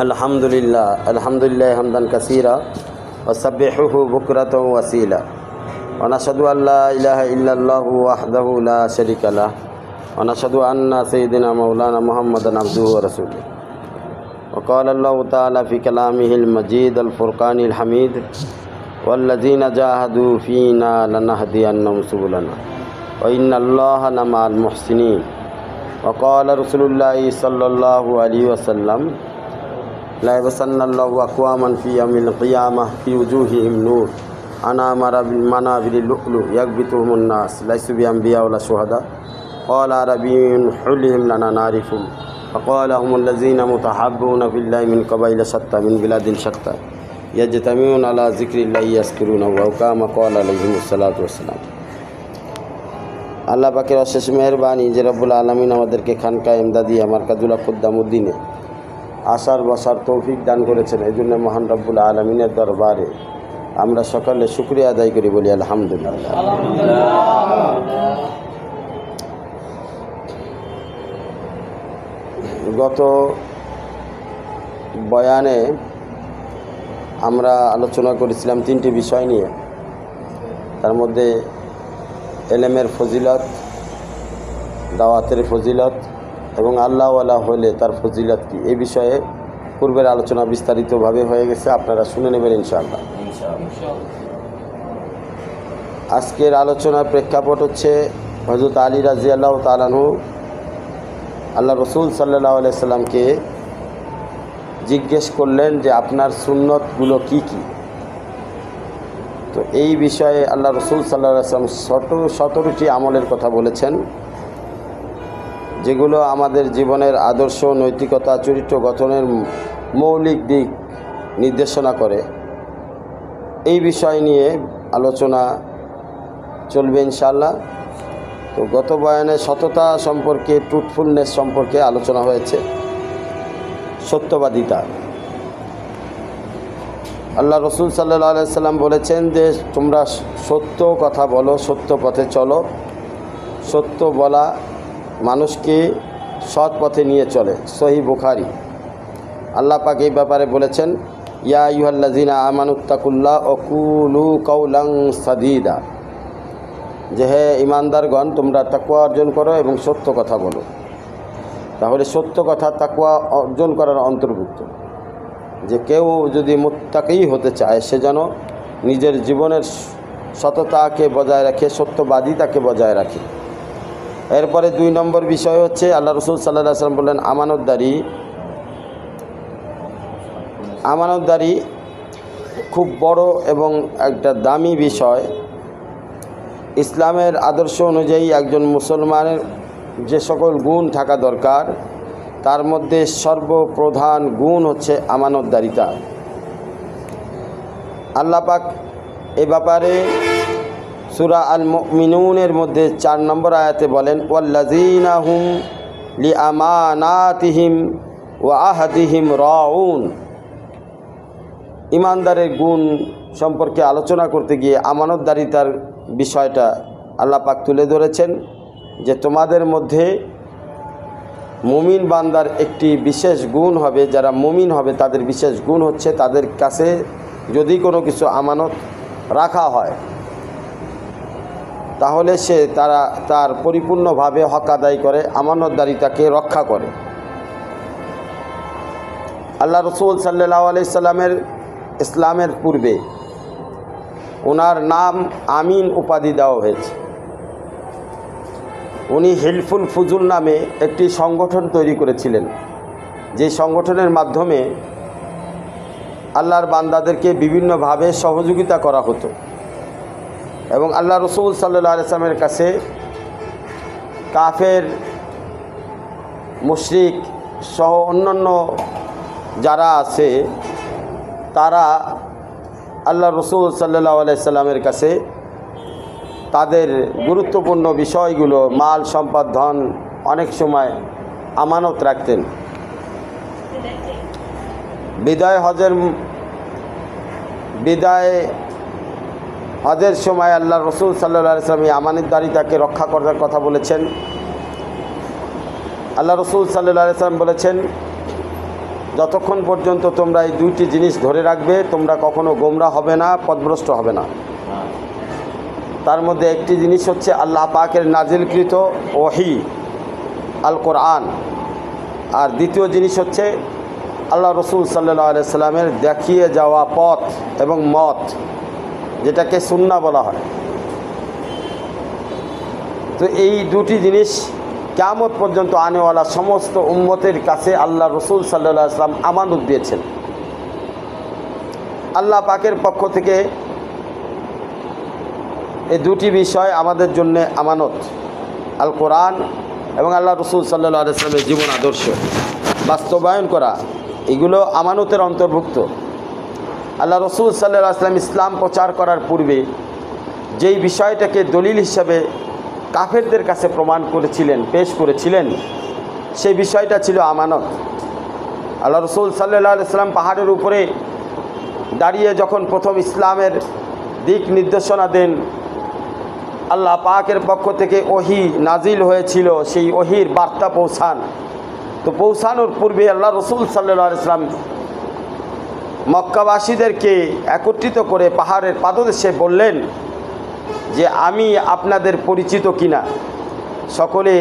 আলহামদুলিল্লাহ হামদান কাসীরা ওয়া সাব্বিহুহু বুকরাতাও ওয়া আসীলা ওয়া নাশহাদু আল্লা ইলাহা ইল্লাল্লাহু ওয়াহদাহু লা শারীকা লাহু ওয়া নাশহাদু আন্না সাইয়্যিদানা মাওলানা মুহাম্মাদান আবদুহু ওয়া রাসূলুহু ওয়া ক্বালা আল্লাহু তাআলা ফি কালামিহিল মাজিদ আল ফুরকানিল হামিদ ওয়াল্লাযীনা জাহাদু ফীনা লানাহদিয়ান্নাহুম সুবুলানা ওয়া ইন্নাল্লাহা লামাআল মুহসিনিন ওয়া ক্বালা রাসূলুল্লাহি সাল্লাল্লাহু আলাইহি ওয়াসাল্লাম লা ইয়াবসান্নাল্লাহু আকওয়ামান ফি ইয়াউমিল কিয়ামাহ ফি উজুহিহিম নূর আনামারা বিল মানাবিরিল লু'লু ইয়াকবিতুহুমুন নাস লাইসু বিআনবিয়া ওয়ালা শুহাদা ক্বালা আরাবিয়্যুন হুলিহিম লানা নারিফুম فقال هم الذين متحابون في الله من قبائل شتى من بلاد شتى يجتمعون على ذكر الله يذكرون وكما قال عليهم الصلاة والسلام। আল্লাহ পাকের অশেষ মেহেরবানি যে রব্বুল আলামিন আমাদেরকে খানকা ইমদাদিয়া মারকাজুল খুদ্দামউদ্দিনে আসার বসার তৌফিক দান করেছেন। এই জন্য মহান রব্বুল আলামিনের দরবারে আমরা সকলে শুকরিয়া আদায় করি, বলি আলহামদুলিল্লাহ। গত বয়ানে আমরা আলোচনা করেছিলাম তিনটি বিষয় নিয়ে, তার মধ্যে এলেমের ফজিলত, দাওয়াতের ফজিলত এবং আল্লাহওয়ালা হলে তার ফজিলত কি, এই বিষয়ে পূর্বের আলোচনা বিস্তারিতভাবে হয়ে গেছে, আপনারা শুনে নেবেন ইনশাআল্লাহ। আজকের আলোচনার প্রেক্ষাপট হচ্ছে হযরত আলী রাদিয়াল্লাহু তাআলা আনহু আল্লাহ রসুল সাল্লাল্লাহু আলাইহি সাল্লামকে জিজ্ঞেস করলেন যে আপনার সুন্নতগুলো কি কি। তো এই বিষয়ে আল্লাহ রসুল সাল্লাল্লাহু আলাইহি সাল্লাম 17টি আমলের কথা বলেছেন, যেগুলো আমাদের জীবনের আদর্শ, নৈতিকতা, চরিত্র গঠনের মৌলিক দিক নির্দেশনা করে। এই বিষয় নিয়ে আলোচনা চলবে ইনশাআল্লাহ। তো গত বয়ানে সততা সম্পর্কে, ট্রুথফুলনেস সম্পর্কে আলোচনা হয়েছে, সত্যবাদিতা। আল্লাহ রসুল সাল্লাল্লাহু আলাইহি সাল্লাম বলেছেন যে তোমরা সত্য কথা বলো, সত্য পথে চলো। সত্য বলা মানুষকে সৎ পথে নিয়ে চলে, সহিহ বুখারী। আল্লাহ পাক এই ব্যাপারে বলেছেন, ইয়া আইয়ুহাল্লাযীনা আমানুত্তাকুল্লাহ ওয়া কুলু কাওলান সাদীদা, যে হে ইমানদারগণ তোমরা তাকওয়া অর্জন করো এবং সত্য কথা বলো। তাহলে সত্য কথা তাকওয়া অর্জন করার অন্তর্ভুক্ত। যে কেউ যদি মুত্তাকী হতে চায় সে যেন নিজের জীবনের সততাকে বজায় রাখে, সত্যবাদিতাকে বজায় রাখে। এরপরে 2 নম্বর বিষয় হচ্ছে আল্লাহ রসুল সাল্লাল্লাহু আলাইহি ওয়াসাল্লাম বললেন আমানতদারি খুব বড় এবং একটা দামি বিষয়। ইসলামের আদর্শ অনুযায়ী একজন মুসলমানের যে সকল গুণ থাকা দরকার তার মধ্যে সর্বপ্রধান গুণ হচ্ছে আমানতদারিতা। আল্লাহ পাক এ ব্যাপারে সূরা আল মুমিনুনের মধ্যে 4 নম্বর আয়াতে বলেন, ওয়াল্লাযীনা হুম লিআমানাতিহিম ওয়া আহদিহিম রাউন। ইমানদারের গুণ সম্পর্কে আলোচনা করতে গিয়ে আমানতদারিতার বিষয়টা আল্লাহ পাক তুলে ধরেছেন, যে তোমাদের মধ্যে মুমিন বান্দার একটি বিশেষ গুণ হবে, যারা মুমিন হবে তাদের বিশেষ গুণ হচ্ছে তাদের কাছে যদি কোনো কিছু আমানত রাখা হয় তাহলে সে তার পরিপূর্ণভাবে হক আদায় করে, আমানতদারিতাকে রক্ষা করে। আল্লাহ রসুল সাল্লাল্লাহু আলাইহি সাল্লামের ইসলামের পূর্বে ওনার নাম আমিন উপাধি দেওয়া হয়েছে। উনি হিলফুল ফুজুল নামে একটি সংগঠন তৈরি করেছিলেন, যে সংগঠনের মাধ্যমে আল্লাহর বান্দাদেরকে বিভিন্নভাবে সহযোগিতা করা হতো এবং আল্লাহ রসুল সাল্লাল্লাহু আলাইহি সাল্লামের কাছে কাফের, মুশরিক সহ অন্যান্য যারা আছে তারা আল্লাহ রসুল সাল্লাল্লাহু আলাইহি সাল্লামের কাছে তাদের গুরুত্বপূর্ণ বিষয়গুলো, মাল সম্পদ ধন অনেক সময় আমানত রাখতেন। বিদায় হজের সময় আল্লাহ রসুল সাল্লাল্লাহু আলাইহি সাল্লাম আমানতদারিতাকে রক্ষা করার কথা বলেছেন। আল্লাহ রসুল সাল্লাল্লাহু আলাইহি সাল্লাম বলেছেন, যতক্ষণ পর্যন্ত তোমরা এই দুইটি জিনিস ধরে রাখবে তোমরা কখনো গোমরাহ হবে না, পথভ্রষ্ট হবে না। তার মধ্যে একটি জিনিস হচ্ছে আল্লাহ পাকের নাজিলকৃত ওহী আল কোরআন, আর দ্বিতীয় জিনিস হচ্ছে আল্লাহ রসুল সাল্লাল্লাহু আলাইহি সাল্লামের দেখিয়ে যাওয়া পথ এবং মত, যেটাকে সুন্নাহ বলা হয়। তো এই দুটি জিনিস কিয়ামত পর্যন্ত আনেওয়ালা সমস্ত উম্মতের কাছে আল্লাহ রসুল সাল্লাল্লাহু আলাইহি সাল্লাম আমানত দিয়েছেন। আল্লাহ পাকের পক্ষ থেকে এই দুটি বিষয় আমাদের জন্য আমানত, আল কোরআন এবং আল্লাহ রসুল সাল্লাল্লাহু আলাইহি সাল্লামের জীবন আদর্শ বাস্তবায়ন করা, এগুলো আমানতের অন্তর্ভুক্ত। আল্লাহ রসুল সাল্লাল্লাহু আলাইহি সাল্লাম ইসলাম প্রচার করার পূর্বে যেই বিষয়টাকে দলিল হিসাবে কাফেরদের কাছে প্রমাণ করেছিলেন, পেশ করেছিলেন, সেই বিষয়টা ছিল আমানত। আল্লাহ রসুল সাল্লাল্লাহু আলাইহি সাল্লাম পাহাড়ের উপরে দাঁড়িয়ে যখন প্রথম ইসলামের দিক নির্দেশনা দেন, আল্লাহ পাকের পক্ষ থেকে ওহী নাজিল হয়েছিল, সেই ওহীর বার্তা পৌঁছান। তো পৌঁছানোর পূর্বে আল্লাহ রসুল সাল্লাল্লাহু আলাইহি সাল্লাম মক্কাবাসীদেরকে একত্রিত করে পাহাড়ের পাদদেশে বললেন যে আমি আপনাদের পরিচিত কিনা। সকলে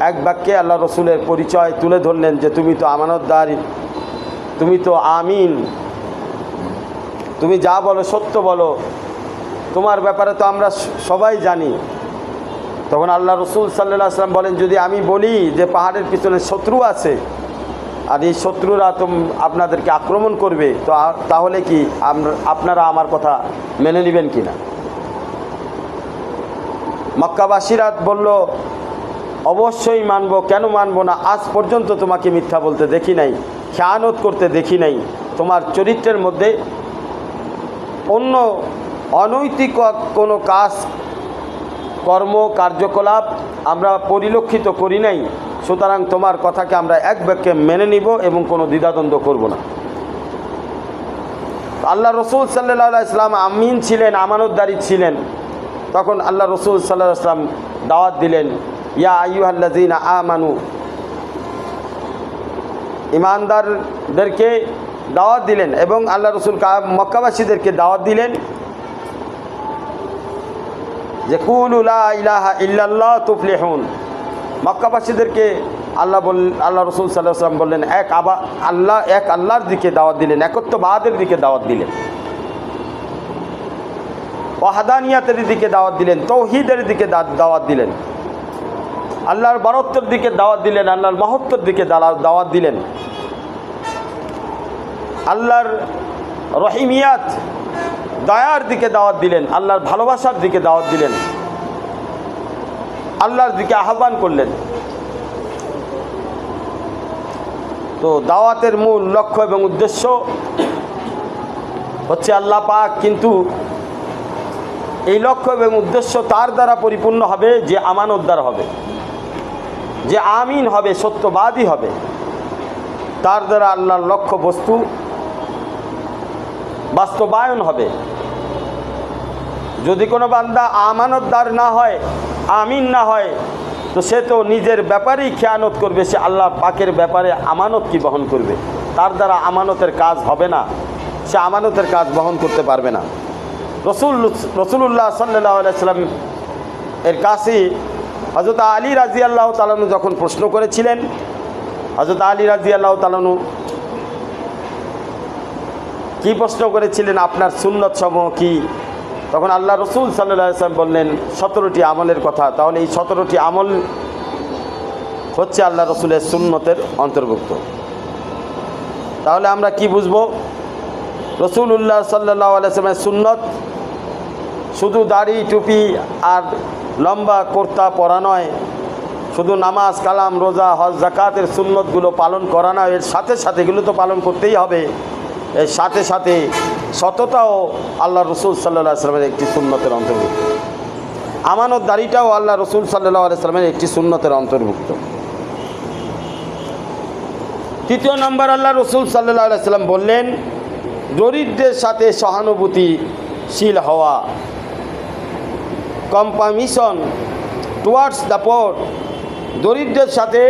এক বাক্যে আল্লাহ রসুলের পরিচয় তুলে ধরলেন যে তুমি তো আমানতদার, তুমি তো আমিন, তুমি যা বলো সত্য বলো, তোমার ব্যাপারে তো আমরা সবাই জানি। তখন আল্লাহ রসুল সাল্লাল্লাহু আলাইহি সাল্লাম বলেন, যদি আমি বলি যে পাহাড়ের পিছনে শত্রু আছে আর এই শত্রুরা তো আপনাদেরকে আক্রমণ করবে, তো তাহলে কি আপনারা আমার কথা মেনে নেবেন কিনা? মক্কাবাসীরা বলল, অবশ্যই মানব, কেন মানব না? আজ পর্যন্ত তোমাকে মিথ্যা বলতে দেখি নাই, খেয়ানত করতে দেখি নাই, তোমার চরিত্রের মধ্যে অন্য অনৈতিক কোনো কাজ কর্ম কার্যকলাপ আমরা পরিলক্ষিত করি নাই, সুতরাং তোমার কথাকে আমরা এক বাক্যে মেনে নিব এবং কোনো দ্বিধাদ্বন্দ্ব করব না। আল্লাহ রসুল সাল্লাল্লাহু আলাইহি সাল্লাম আমিন ছিলেন, আমানতদারি ছিলেন। তখন আল্লাহ রসুল সাল্লাল্লাহু আলাইহি সাল্লাম দাওয়াত দিলেন, ইয়া আইয়ুহাল্লাযীনা আমানু, ঈমানদারদেরকে দাওয়াত দিলেন এবং আল্লাহ রসুল মক্কাবাসীদেরকে দাওয়াত দিলেন যে কুলু লা ইলাহা ইল্লাল্লাহ তুফলিহুন। মক্কাবাসীদেরকে আল্লাহ রসুল সাল্লাল্লাহু আলাইহি সাল্লাম বললেন, এক আল্লাহর দিকে দাওয়াত দিলেন, একত্ববাদের দিকে দাওয়াত দিলেন, ওয়াহদানিয়াতের দিকে দাওয়াত দিলেন, তৌহিদের দিকে দাওয়াত দিলেন, আল্লাহর বারত্বের দিকে দাওয়াত দিলেন, আল্লাহর মহত্বের দিকে দাওয়াত দিলেন, আল্লাহর রহিমিয়াত দয়ার দিকে দাওয়াত দিলেন, আল্লাহর ভালোবাসার দিকে দাওয়াত দিলেন, আল্লাহর দিকে আহ্বান করলেন। তো দাওয়াতের মূল লক্ষ্য এবং উদ্দেশ্য হচ্ছে আল্লাহ পাক, কিন্তু এই লক্ষ্য এবং উদ্দেশ্য তার দ্বারা পরিপূর্ণ হবে যে আমানতদার হবে, যে আমিন হবে, সত্যবাদী হবে। তার দ্বারা আল্লাহর লক্ষ্য বস্তু বাস্তবায়ন হবে। যদি কোনো বান্দা আমানতদার না হয়, আমিন না হয়, তো সে তো নিজের ব্যাপারেই খেয়ানত করবে, সে আল্লাহ পাকের ব্যাপারে আমানত কি বহন করবে? তার দ্বারা আমানতের কাজ হবে না, সে আমানতের কাজ বহন করতে পারবে না। রসুলুল্লাহ সাল্লাল্লাহু আলাইহি সাল্লাম এর কাছে হযরত আলী রাদিয়াল্লাহু তাআলা আনহু যখন প্রশ্ন করেছিলেন, হযরত আলী রাদিয়াল্লাহু তাআলা আনহু কি প্রশ্ন করেছিলেন, আপনার সুন্নত সমূহ কি? তখন আল্লাহ রসুল সাল্লাল্লাহু আলাইহি সাল্লাম বললেন 17টি আমলের কথা। তাহলে এই 17টি আমল হচ্ছে আল্লাহ রসুলের সুন্নতের অন্তর্ভুক্ত। তাহলে আমরা কি বুঝবো? রসুলুল্লাহ সাল্লাল্লাহু আলাইহি সাল্লামের সুন্নত শুধু দাড়ি টুপি আর লম্বা কুর্তা পরা নয়, শুধু নামাজ কালাম রোজা হজ জাকাতের সুন্নতগুলো পালন করা নয়, এর সাথে সাথে এগুলো তো পালন করতেই হবে, এর সাথে সাথে সততাও আল্লাহ রসুল সাল্লাল্লাহু আলাইহি সাল্লামের একটি সুন্নতের অন্তর্ভুক্ত। আমানতদারিটাও আল্লাহ রসুল সাল্লাল্লাহু আলাইহি সাল্লামের একটি সুন্নতের অন্তর্ভুক্ত। তৃতীয় নম্বর, আল্লাহ রসুল সাল্লাল্লাহু আলাইহি সাল্লাম বললেন, দরিদ্রের সাথে সহানুভূতিশীল হওয়া, কম্পামিশন টুয়ার্ডস দ্য পোর, দরিদ্রের সাথে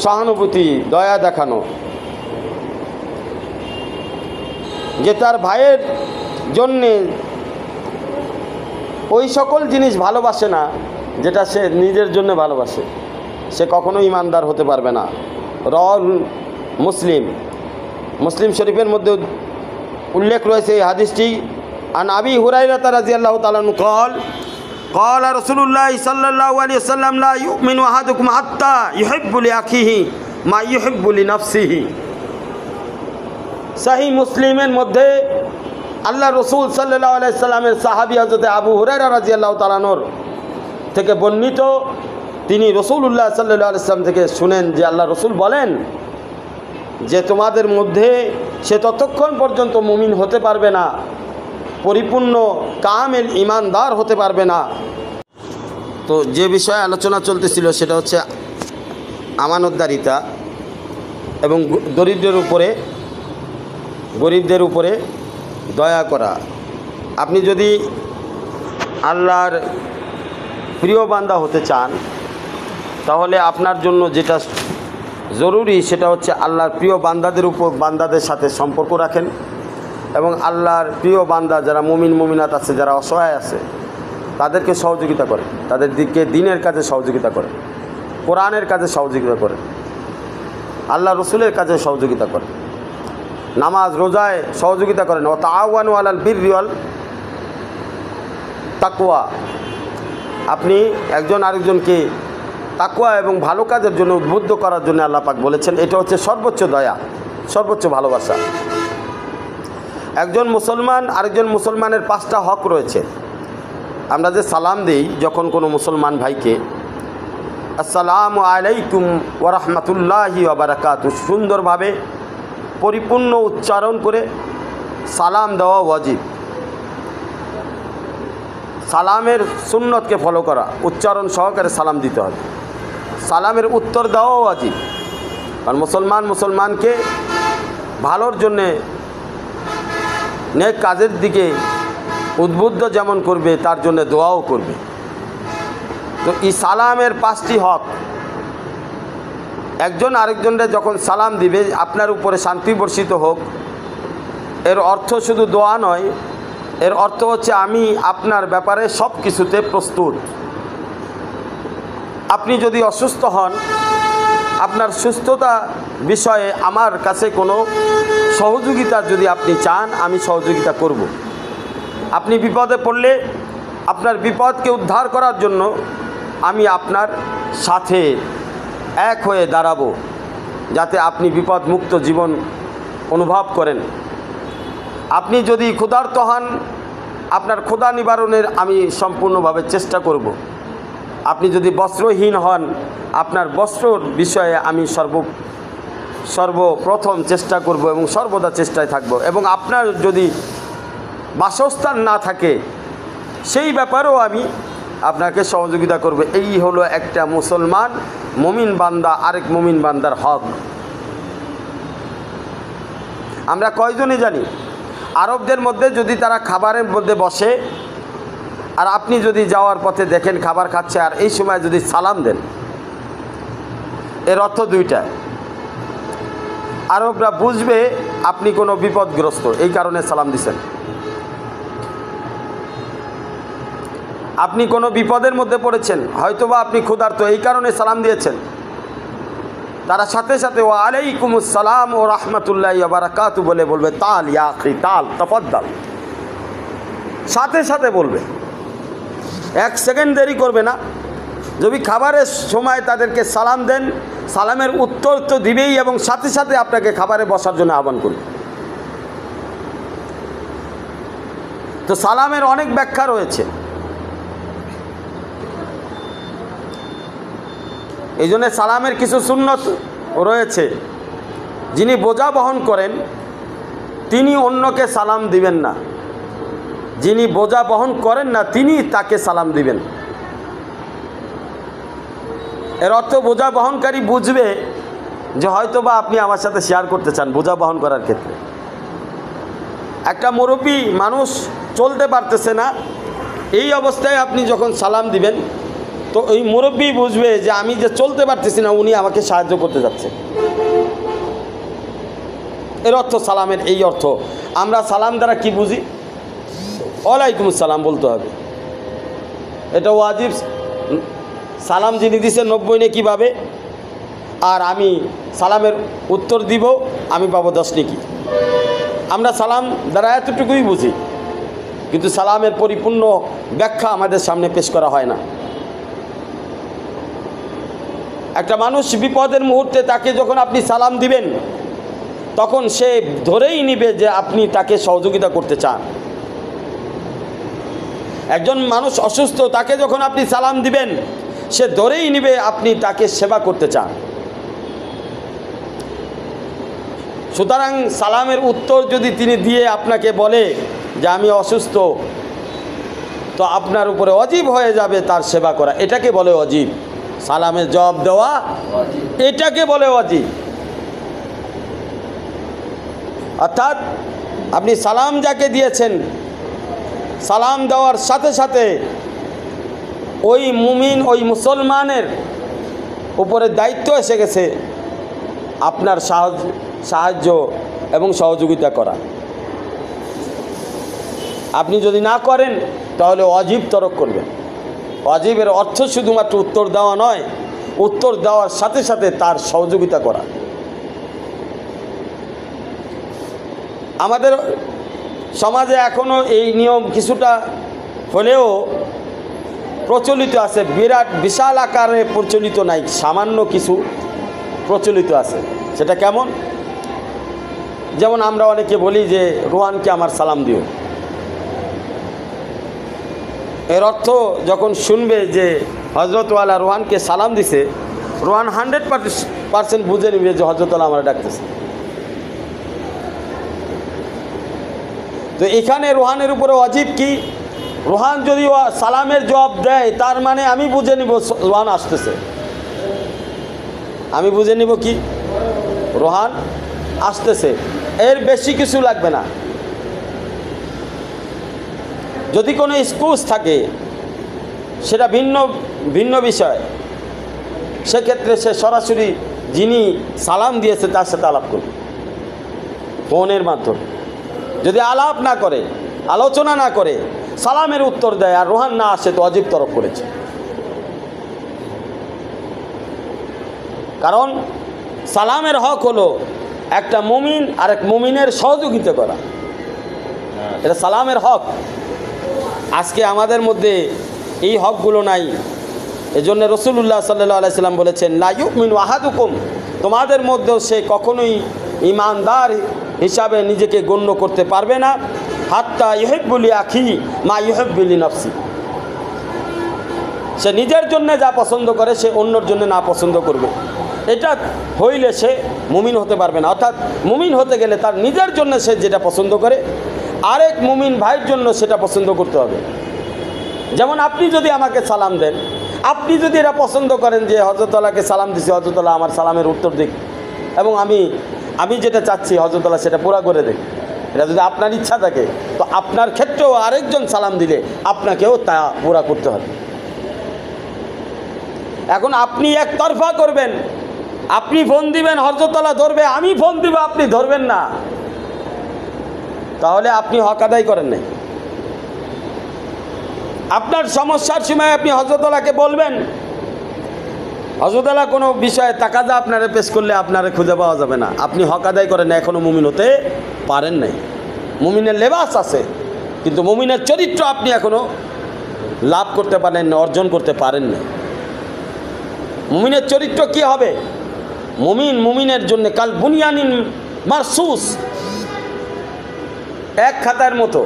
সহানুভূতি, দয়া দেখানো, যে তার ভাইয়ের জন্যে ওই সকল জিনিস ভালোবাসে না যেটা সে নিজের জন্য ভালোবাসে, সে কখনো ইমানদার হতে পারবে না। মুসলিম শরীফের মধ্যে উল্লেখ রয়েছে এই হাদিসটি। আন আবি হুরায়রা রাদিয়াল্লাহু তাআলা আনহু قال رسول الله صلى الله عليه وسلم لا يؤمن أحدكم حتى يحب لأخيه ما يحب لنفسه। সহিহ মুসলিমের মধ্যে আল্লাহ রসুল সাল্লাল্লাহু আলাইহি সাল্লামের সাহাবী হযরত আবু হুরায়রা রাদিয়াল্লাহু তাআলা আনহু থেকে বর্ণিত, তিনি রাসূলুল্লাহ সাল্লাল্লাহু আলাইহি সাল্লাম থেকে শুনেন যে আল্লাহ রসুল বলেন যে তোমাদের মধ্যে সে ততক্ষণ পর্যন্ত মুমিন হতে পারবে না, পরিপূর্ণ কামেল ইমানদার হতে পারবে না। তো যে বিষয়ে আলোচনা চলতেছিল সেটা হচ্ছে আমানতদারিতা এবং গরিবদের উপরে দয়া করা। আপনি যদি আল্লাহর প্রিয় বান্দা হতে চান তাহলে আপনার জন্য যেটা জরুরি সেটা হচ্ছে আল্লাহর প্রিয় বান্দাদের সাথে সম্পর্ক রাখেন এবং আল্লাহর প্রিয় বান্দা যারা মুমিন মুমিনাত আছে, যারা অসহায় আছে, তাদেরকে সহযোগিতা করে, তাদের দিকে দিনের কাজে সহযোগিতা করে, কোরআনের কাজে সহযোগিতা করে, আল্লাহ রসুলের কাজে সহযোগিতা করে, নামাজ রোজায় সহযোগিতা করেন। ও তাআওয়ানু আলাল বিররি ওয়াল তাকওয়া। আপনি একজন আরেকজনকে তাকওয়া এবং ভালো কাজের জন্য উদ্বুদ্ধ করার জন্য আল্লাহ পাক বলেছেন। এটা হচ্ছে সর্বোচ্চ দয়া, সর্বোচ্চ ভালোবাসা। একজন মুসলমান আরেকজন মুসলমানের 5টা হক রয়েছে। আমরা যে সালাম দিই যখন কোনো মুসলমান ভাইকে, আসসালামু আলাইকুম ওয়া রাহমাতুল্লাহি ওয়া বারাকাতুহু, সুন্দরভাবে পরিপূর্ণ উচ্চারণ করে সালাম দেওয়া ওয়াজিব। সালামের সুন্নতকে ফলো করা, উচ্চারণ সহকারে সালাম দিতে হবে। সালামের উত্তর দেওয়া ওয়াজিব, কারণ মুসলমানকে ভালোর জন্যে নেক কাজের দিকে উদ্বুদ্ধ যেমন করবে তার জন্য দোয়াও করবে। তো এই সালামের 5টি হক। একজন আরেকজনের যখন সালাম দিবে আপনার উপরে শান্তি বর্ষিত হোক, এর অর্থ শুধু দোয়া নয়, এর অর্থ হচ্ছে আমি আপনার ব্যাপারে সব কিছুতে প্রস্তুত। আপনি যদি অসুস্থ হন, আপনার সুস্থতা বিষয়ে আমার কাছে কোনো সহযোগিতা যদি আপনি চান, আমি সহযোগিতা করব। আপনি বিপদে পড়লে আপনার বিপদকে উদ্ধার করার জন্য আমি আপনার সাথে এক হয়ে দাঁড়াবো, যাতে আপনি বিপদ মুক্ত জীবন অনুভব করেন। আপনি যদি ক্ষুধার্ত হন, আপনার ক্ষুধা নিবারণের আমি সম্পূর্ণভাবে চেষ্টা করব। আপনি যদি বস্ত্রহীন হন, আপনার বস্ত্রর বিষয়ে আমি সর্বপ্রথম চেষ্টা করব এবং সর্বদা চেষ্টায় থাকব। এবং আপনার যদি বাসস্থান না থাকে সেই ব্যাপারেও আমি আপনাকে সহযোগিতা করব। এই হলো একটা মুসলমান মুমিন বান্দা আরেক মুমিন বান্দার হক। আমরা কয়জনই জানি আরবদের মধ্যে যদি তারা খাবারের মধ্যে বসে আর আপনি যদি যাওয়ার পথে দেখেন খাবার খাচ্ছে আর এই সময় যদি সালাম দেন, এর অর্থ 2টা। আরবরা বুঝবে আপনি কোনো বিপদগ্রস্ত, এই কারণে সালাম দিছেন। আপনি কোনো বিপদের মধ্যে পড়েছেন, হয়তোবা আপনি ক্ষুধার্ত, এই কারণে সালাম দিয়েছেন। তারা সাথে সাথে ওয়া আলাইকুমুস সালাম ও রাহমাতুল্লাহি ওয়া বারাকাতুহু বলে বলবে, তাল ইয়া আখি তাল তাফাদ্দাল, সাথে সাথে বলবে, 1 সেকেন্ড দেরি করবে না। যদি খাবারের সময় তাদেরকে সালাম দেন, সালামের উত্তর তো দিবেই এবং সাথে সাথে আপনাকে খাবারে বসার জন্য আহ্বান করবে। তো সালামের অনেক ব্যাখ্যা রয়েছে। এই জন্য সালামের কিছু সুন্নত রয়েছে। যিনি বোঝা বহন করেন তিনি অন্যকে সালাম দিবেন না, যিনি বোঝা বহন করেন না তিনি তাকে সালাম দিবেন। এর অর্থ বোঝা বহনকারী বুঝবে যে হয়তোবা আপনি আমার সাথে শেয়ার করতে চান বোঝা বহন করার ক্ষেত্রে। একটা মুরব্বী মানুষ চলতে পারতেছে না, এই অবস্থায় আপনি যখন সালাম দিবেন তো ওই মুরব্বী বুঝবে যে আমি যে চলতে পারতেছি না, উনি আমাকে সাহায্য করতে যাচ্ছে। এর অর্থ সালামের এই অর্থ। আমরা সালাম দ্বারা কি বুঝি? ওয়ালাইকুম আসসালাম বলতে হবে, এটা ওয়াজিব। সালাম যিনি দিচ্ছেন 90 নেকি পাবে, আর আমি সালামের উত্তর দিব, আমি পাবো 10 নেকি। আমরা সালাম দ্বারা এতটুকুই বুঝি, কিন্তু সালামের পরিপূর্ণ ব্যাখ্যা আমাদের সামনে পেশ করা হয় না। একটা মানুষ বিপদের মুহূর্তে তাকে যখন আপনি সালাম দিবেন, তখন সে ধরেই নিবে যে আপনি তাকে সহযোগিতা করতে চান। একজন মানুষ অসুস্থ, তাকে যখন আপনি সালাম দিবেন, সে ধরেই নিবে আপনি তাকে সেবা করতে চান। সুতরাং সালামের উত্তর যদি তিনি দিয়ে আপনাকে বলে যে আমি অসুস্থ, তো আপনার উপরে ওয়াজিব হয়ে যাবে তার সেবা করা। এটাকে বলে ওয়াজিব। সালামের জবাব দেওয়া এটাকে বলে ওয়াজিব। অর্থাৎ আপনি সালাম যাকে দিয়েছেন, সালাম দেওয়ার সাথে সাথে ওই মুমিন, ওই মুসলমানের উপরে দায়িত্ব এসে গেছে আপনার সাহায্য এবং সহযোগিতা করা। আপনি যদি না করেন তাহলে ওয়াজিব তরক করবেন। ওয়াজিবের অর্থ শুধুমাত্র উত্তর দেওয়া নয়, উত্তর দেওয়ার সাথে সাথে তার সহযোগিতা করা। আমাদের সমাজে এখনও এই নিয়ম কিছুটা হলেও প্রচলিত আছে, বিশাল আকারে প্রচলিত নাই, সামান্য কিছু প্রচলিত আছে। সেটা কেমন? যেমন আমরা অনেকে বলি যে রোহানকে আমার সালাম দিও। এর অর্থ যখন শুনবে যে হজরতওয়ালা রোহানকে সালাম দিছে, রোহান 100% বুঝে নিবে যে হজরতওয়ালা আমার ডাকতেছে। তো এখানে রোহানের উপরে ওয়াজিব কি? রোহান যদি সালামের জবাব দেয়, তার মানে আমি বুঝে নিব রোহান আসতেছে। আমি বুঝে নিব কি রোহান আসতেছে, এর বেশি কিছু লাগবে না। যদি কোনো এক্সকিউজ থাকে, সেটা ভিন্ন বিষয়, সেক্ষেত্রে সে সরাসরি যিনি সালাম দিয়েছে তার সাথে আলাপ করবে ফোনের মাধ্যমে। যদি আলাপ না করে, আলোচনা না করে সালামের উত্তর দেয় আর রোহান না আসে, তো ওয়াজিব তরক করেছে। কারণ সালামের হক হলো একটা মুমিন আর এক মুমিনের সহযোগিতা করা, এটা সালামের হক। আজকে আমাদের মধ্যে এই হকগুলো নাই। এজন্য রাসূলুল্লাহ সাল্লাল্লাহু আলাইহি সাল্লাম বলেছেন, লা ইউমিনু আহাদুকুম, তোমাদের মধ্যেও সে কখনোই ঈমানদার হিসাবে নিজেকে গণ্য করতে পারবে না, হাত্তা ইউহিব্বু লি আখিহি মা ইউহিব্বু লি নাফসি, সে নিজের জন্য যা পছন্দ করে সে অন্যর জন্য না পছন্দ করবে। এটা হইলে সে মুমিন হতে পারবে না। অর্থাৎ মুমিন হতে গেলে তার নিজের জন্য সে যেটা পছন্দ করে, আরেক মুমিন ভাইয়ের জন্য সেটা পছন্দ করতে হবে। যেমন আপনি যদি আমাকে সালাম দেন, আপনি যদি এটা পছন্দ করেন যে হযরতওয়ালাকে সালাম দিছি, হযরতওয়ালা আমার সালামের উত্তর দিক, এবং আমি যেটা চাচ্ছি হযরতওয়ালা সেটা পুরা করে দেখ, এটা যদি আপনার ইচ্ছা থাকে, তো আপনার ক্ষেত্রেও আরেকজন সালাম দিলে আপনাকেও তা পুরা করতে হবে। এখন আপনি একতরফা করবেন, আপনি ফোন দিবেন, হযরতওয়ালা ধরবে, আমি ফোন দিব, আপনি ধরবেন না, তাহলে আপনি হক আদায় করেন নাই। আপনার সমস্যার সময় আপনি হযরতওয়ালাকে বলবেন, হযরতওয়ালা কোনো বিষয়ে তাকাজা আপনারে পেশ করলে আপনারে খুঁজে পাওয়া যাবে না, আপনি হক আদায় করেন না, এখনও মুমিন হতে পারেন নাই। মুমিনের লেবাস আছে, কিন্তু মুমিনের চরিত্র আপনি এখনও লাভ করতে পারেন না, অর্জন করতে পারেন না। মুমিনের চরিত্র কি হবে? মুমিনের জন্য কাল বুনিয়ানিন মারসুস, এক খাতার মতো,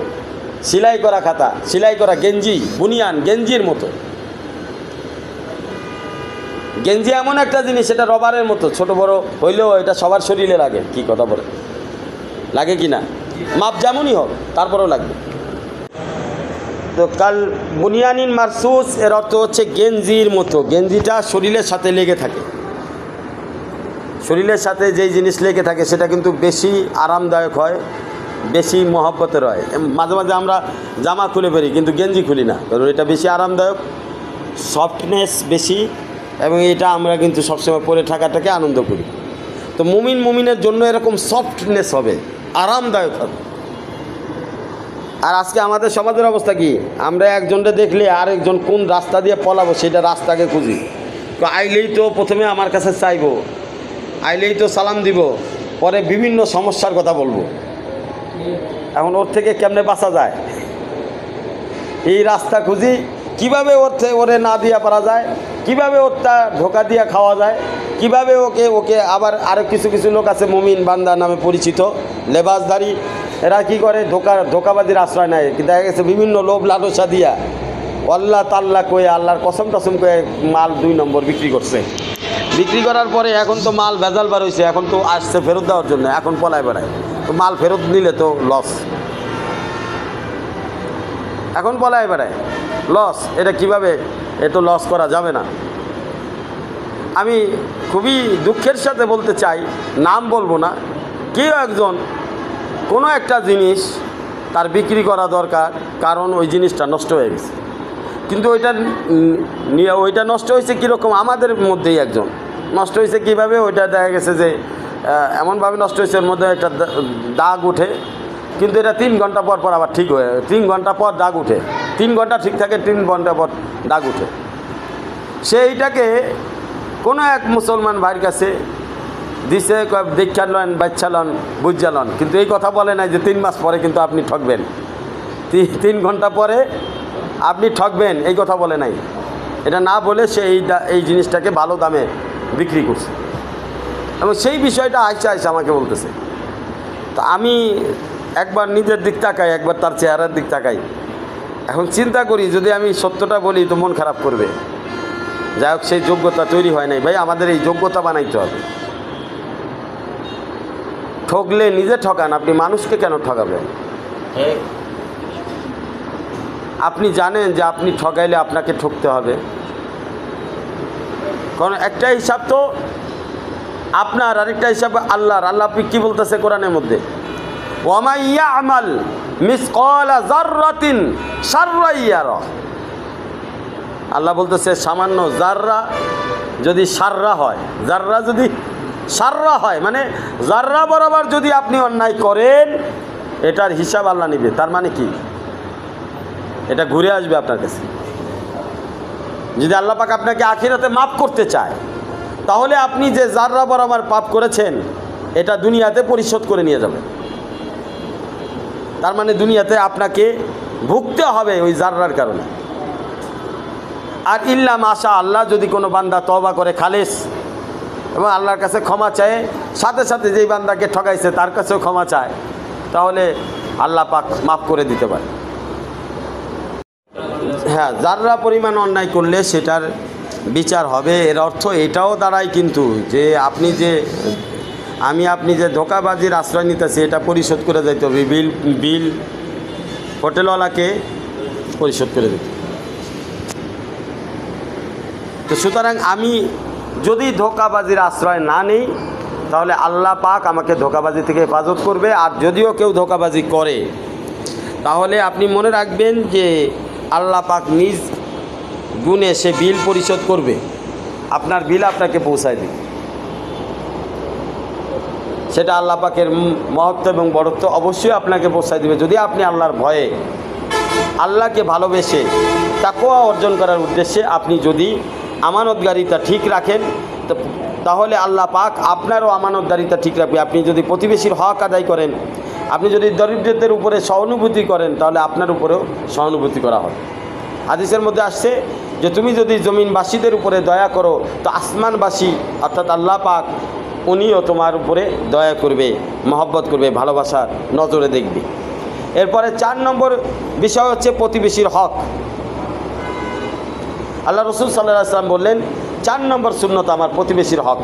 সেলাই করা খাতা, সেলাই করা গেঞ্জি, বুনিয়ান গেঞ্জির মতো। গেঞ্জি এমন একটা জিনিস, সেটা রবারের মতো, ছোট বড় হইলেও এটা সবার শরীরে লাগে। কি কথা বলে, লাগে কি না? মাপ যেমনই হোক তারপরেও লাগবে। তো কাল বুনিয়ানিন মারসুস এর অর্থ হচ্ছে গেঞ্জির মতো। গেঞ্জিটা শরীরের সাথে লেগে থাকে, শরীরের সাথে যেই জিনিস লেগে থাকে সেটা কিন্তু বেশি আরামদায়ক হয়, বেশি মহব্বতের হয়। মাঝে মাঝে আমরা জামা খুলে ফেলি কিন্তু গেঞ্জি খুলি না, কারণ এটা বেশি আরামদায়ক, সফটনেস বেশি, এবং এটা আমরা কিন্তু সবসময় পরে থাকাটাকে আনন্দ করি। তো মুমিনের জন্য এরকম সফটনেস হবে, আরামদায়ক হবে। আর আজকে আমাদের সমাজের অবস্থা কি, আমরা একজনকে দেখলে আরেকজন কোন রাস্তা দিয়ে পলাবো সেটা রাস্তাকে খুঁজি। তো আইলেই তো প্রথমে আমার কাছে চাইবো, আইলেই তো সালাম দিব, পরে বিভিন্ন সমস্যার কথা বলবো। এখন ওর থেকে কেমনে বাঁচা যায়, এই রাস্তা খুঁজি, কীভাবে ওরে না দিয়া পারা যায়, কীভাবে ওরটা ধোকা দিয়া খাওয়া যায়, কিভাবে ওকে আবার আরও কিছু লোক আছে মুমিন বান্দা নামে পরিচিত লেবাসদারি, এরা কি করে ধোকাবাজির আশ্রয় নেয়। দেখা গেছে বিভিন্ন লোভ লালসা দিয়া আল্লাহ তাল্লা কয়ে আল্লাহর কসম টসম কয়ে মাল 2 নম্বর বিক্রি করছে। বিক্রি করার পরে এখন তো মাল ভেজাল বার হয়েছে, এখন তো আসছে ফেরত দেওয়ার জন্য, এখন পলায় বেড়ায়। তো মাল ফেরত নিলে তো লস, এখন পলায় বেড়ায় লস। এটা কিভাবে, এ তো লস করা যাবে না। আমি খুবই দুঃখের সাথে বলতে চাই, নাম বলবো না, কেউ একজন কোনো একটা জিনিস তার বিক্রি করা দরকার, কারণ ওই জিনিসটা নষ্ট হয়ে গেছে। কিন্তু ওইটা নষ্ট হয়েছে কীরকম, আমাদের মধ্যেই একজন নষ্ট হয়েছে কীভাবে, ওইটা দেখা গেছে যে এমনভাবে নষ্ট হয়েছে, ওর মধ্যে একটা দাগ উঠে, কিন্তু এটা 3 ঘন্টা পর আবার ঠিক হয়ে, 3 ঘন্টা পর দাগ উঠে, 3 ঘন্টা ঠিক থাকে, 3 ঘন্টা পর দাগ উঠে। সেইটাকে কোনো এক মুসলমান ভাইয়ের কাছে দিছে, দীক্ষা লন, বাচ্চা লন, বুঝা লন, কিন্তু এই কথা বলে নাই যে 3 মাস পরে কিন্তু আপনি ঠকবেন, 3 ঘন্টা পরে আপনি ঠকবেন, এই কথা বলে নাই। এটা না বলে সে এই জিনিসটাকে ভালো দামে বিক্রি করছে, এবং সেই বিষয়টা আইসা আমাকে বলতেছে। তো আমি একবার নিজের দিক তাকাই, একবার তার চেহারার দিক তাকাই। এখন চিন্তা করি, যদি আমি সত্যটা বলি তো মন খারাপ করবে। যাই হোক, সেই যোগ্যতা তৈরি হয় নাই। ভাই, আমাদের এই যোগ্যতা বানাইতে হবে। ঠকলে নিজে ঠকান, আপনি মানুষকে কেন ঠকাবেন? আপনি জানেন যে আপনি ঠকাইলে আপনাকে ঠকতে হবে, কারণ একটা হিসাব তো আপনার, আরেকটা হিসাব আল্লাহর। আল্লাহ আপনি কী বলতেছে কোরআনের মধ্যে, ওয়া মান ইয়া'মাল মিসকালা যাররাতিন শাররান ইয়ারা। আল্লাহ বলতেছে সামান্য জাররা যদি সাররা হয়, জাররা যদি সাররা হয়, মানে জাররা বরাবর যদি আপনি অন্যায় করেন, এটার হিসাব আল্লাহ নেবে। তার মানে কি, এটা ঘুরে আসবে আপনার কাছে। যদি আল্লাহ পাক আপনাকে আখিরাতে মাফ করতে চায়, তাহলে আপনি যে জাররা বরাবর পাপ করেছেন, এটা দুনিয়াতে পরিশোধ করে নিয়ে যাবে। তার মানে দুনিয়াতে আপনাকে ভুগতে হবে ওই জাররার কারণে। আর ইল্লা মাশা আল্লাহ, যদি কোনো বান্দা তওবা করে খালেস এবং আল্লাহর কাছে ক্ষমা চায়, সাথে সাথে যেই বান্দাকে ঠকাইছে তার কাছেও ক্ষমা চায়, তাহলে আল্লাহ পাক মাফ করে দিতে পারে। হ্যাঁ, যাররা পরিমাণ অন্যায় করলে সেটার বিচার হবে। এর অর্থ এটাও দাঁড়ায় কিন্তু যে আপনি যে ধোঁকাবাজির আশ্রয় নিতেছি, এটা পরিশোধ করে দিতে হবে। বিল হোটেলওয়ালাকে পরিশোধ করে দিতে। তো সুতরাং আমি যদি ধোঁকাবাজির আশ্রয় না নিই, তাহলে আল্লাহ পাক আমাকে ধোঁকাবাজি থেকে হেফাজত করবে। আর যদিও কেউ ধোঁকাবাজি করে, তাহলে আপনি মনে রাখবেন যে আল্লাহ পাক নিজ গুণে সে বিল পরিশোধ করবে, আপনার বিল আপনাকে পৌঁছায় দেবে। সেটা আল্লাহ পাকের মহত্ব এবং বড়ত্ব অবশ্যই আপনাকে পৌঁছায় দেবে, যদি আপনি আল্লাহর ভয়ে, আল্লাহকে ভালোবেসে তাকওয়া অর্জন করার উদ্দেশ্যে আপনি যদি আমানতদারিতা ঠিক রাখেন, তাহলে আল্লাহ পাক আপনারও আমানতদারিতা ঠিক রাখবে। আপনি যদি প্রতিবেশীর হক আদায় করেন, আপনি যদি দরিদ্রদের উপরে সহানুভূতি করেন, তাহলে আপনার উপরেও সহানুভূতি করা হবে। হাদিসের মধ্যে আসছে যে তুমি যদি জমিনবাসীদের উপরে দয়া করো, তো আসমানবাসী অর্থাৎ আল্লাহ পাক উনিও তোমার উপরে দয়া করবে, মহব্বত করবে, ভালোবাসার নজরে দেখবে। এরপরে 4 নম্বর বিষয় হচ্ছে প্রতিবেশীর হক। আল্লাহ রসুল সাল্লাল্লাহু আলাইহি ওয়াসাল্লাম বললেন, 4 নম্বর সুন্নত আমার প্রতিবেশীর হক।